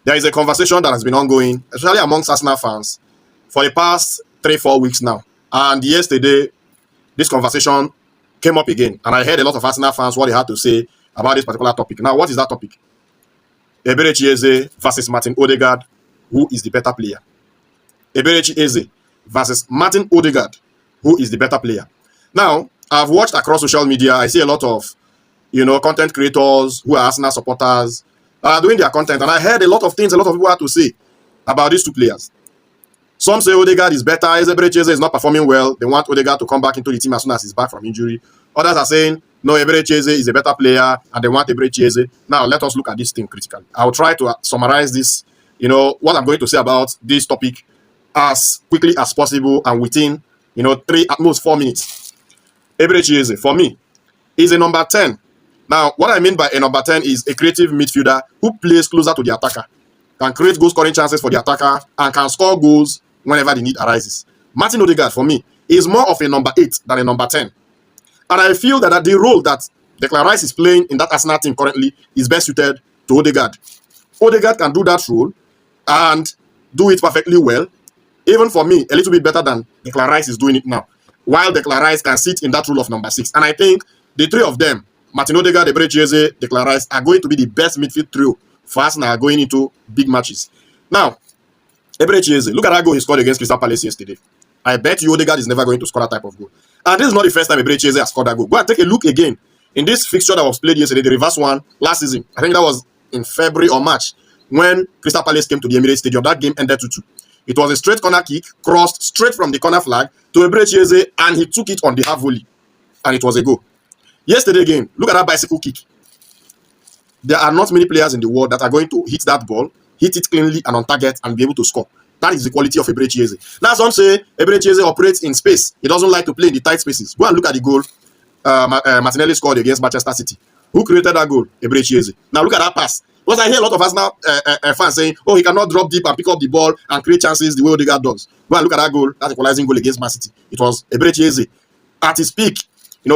There is a conversation that has been ongoing, especially amongst Arsenal fans, for the past 3-4 weeks now. And yesterday, this conversation came up again. And I heard a lot of Arsenal fans what they had to say about this particular topic. Now, what is that topic? Eberechi Eze versus Martin Ødegaard. Who is the better player? Eberechi Eze versus Martin Ødegaard. Who is the better player? Now, I've watched across social media. I see a lot of, content creators who are Arsenal supporters doing their content. And I heard a lot of things a lot of people had to say about these two players. Some say Ødegaard is better. Eberechi Eze is not performing well. They want Ødegaard to come back into the team as soon as he's back from injury. Others are saying, no, Eberechi Eze is a better player and they want Eberechi Eze. Now, let us look at this thing critically. I'll try to summarize this, what I'm going to say about this topic as quickly as possible and within, 3 at most 4 minutes. Eberechi Eze, for me, is a number 10. Now, what I mean by a number 10 is a creative midfielder who plays closer to the attacker, can create goal-scoring chances for the attacker, and can score goals whenever the need arises. Martin Ødegaard, for me, is more of a number 8 than a number 10. And I feel that the role that Declan Rice is playing in that Arsenal team currently is best suited to Ødegaard. Ødegaard can do that role and do it perfectly well. Even for me, a little bit better than Declan Rice is doing it now. While Declan Rice can sit in that role of number 6. And I think the three of them, Martin Ødegaard, Eberechi Eze, Declan Rice, are going to be the best midfield trio for Arsenal going into big matches. Now, Eberechi Eze, look at that goal he scored against Crystal Palace yesterday. I bet you Ødegaard is never going to score that type of goal. And this is not the first time Eberechi Eze has scored that goal. Go and take a look again. In this fixture that was played yesterday, the reverse one last season, I think that was in February or March, when Crystal Palace came to the Emirates Stadium. That game ended 2-2. It was a straight corner kick, crossed straight from the corner flag to Eberechi Eze, and he took it on the half volley. And it was a goal. Yesterday again, look at that bicycle kick. There are not many players in the world that are going to hit that ball, hit it cleanly and on target, and be able to score. That is the quality of Eberechi Eze. Now, some say Eberechi Eze operates in space. He doesn't like to play in the tight spaces. Go and look at the goal Martinelli scored against Manchester City. Who created that goal? Eberechi Eze. Now, look at that pass. Because I hear a lot of Arsenal fans saying, oh, he cannot drop deep and pick up the ball and create chances the way Ødegaard does. Go and look at that goal, that equalizing goal against Man City. It was Eberechi Eze at his peak.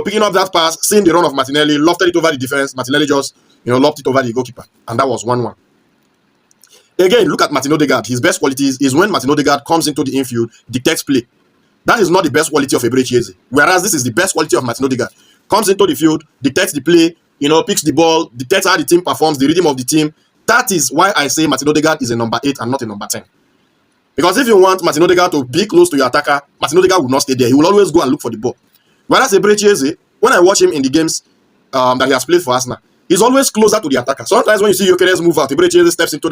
Picking up that pass, seeing the run of Martinelli, lofted it over the defense. Martinelli just, lopped it over the goalkeeper. And that was 1-1. Again, look at Martin Ødegaard. His best qualities is when Martin Ødegaard comes into the infield, dictates play. That is not the best quality of Eberechi Eze. Whereas this is the best quality of Martin Ødegaard. Comes into the field, dictates the play, picks the ball, dictates how the team performs, the rhythm of the team. That is why I say Martin Ødegaard is a number 8 and not a number 10. Because if you want Martin Ødegaard to be close to your attacker, Martin Ødegaard will not stay there. He will always go and look for the ball. Whereas Eberechi Eze, when I watch him in the games that he has played for Arsenal, he's always closer to the attacker. Sometimes when you see Gyökeres move out, Eberechi Eze steps into that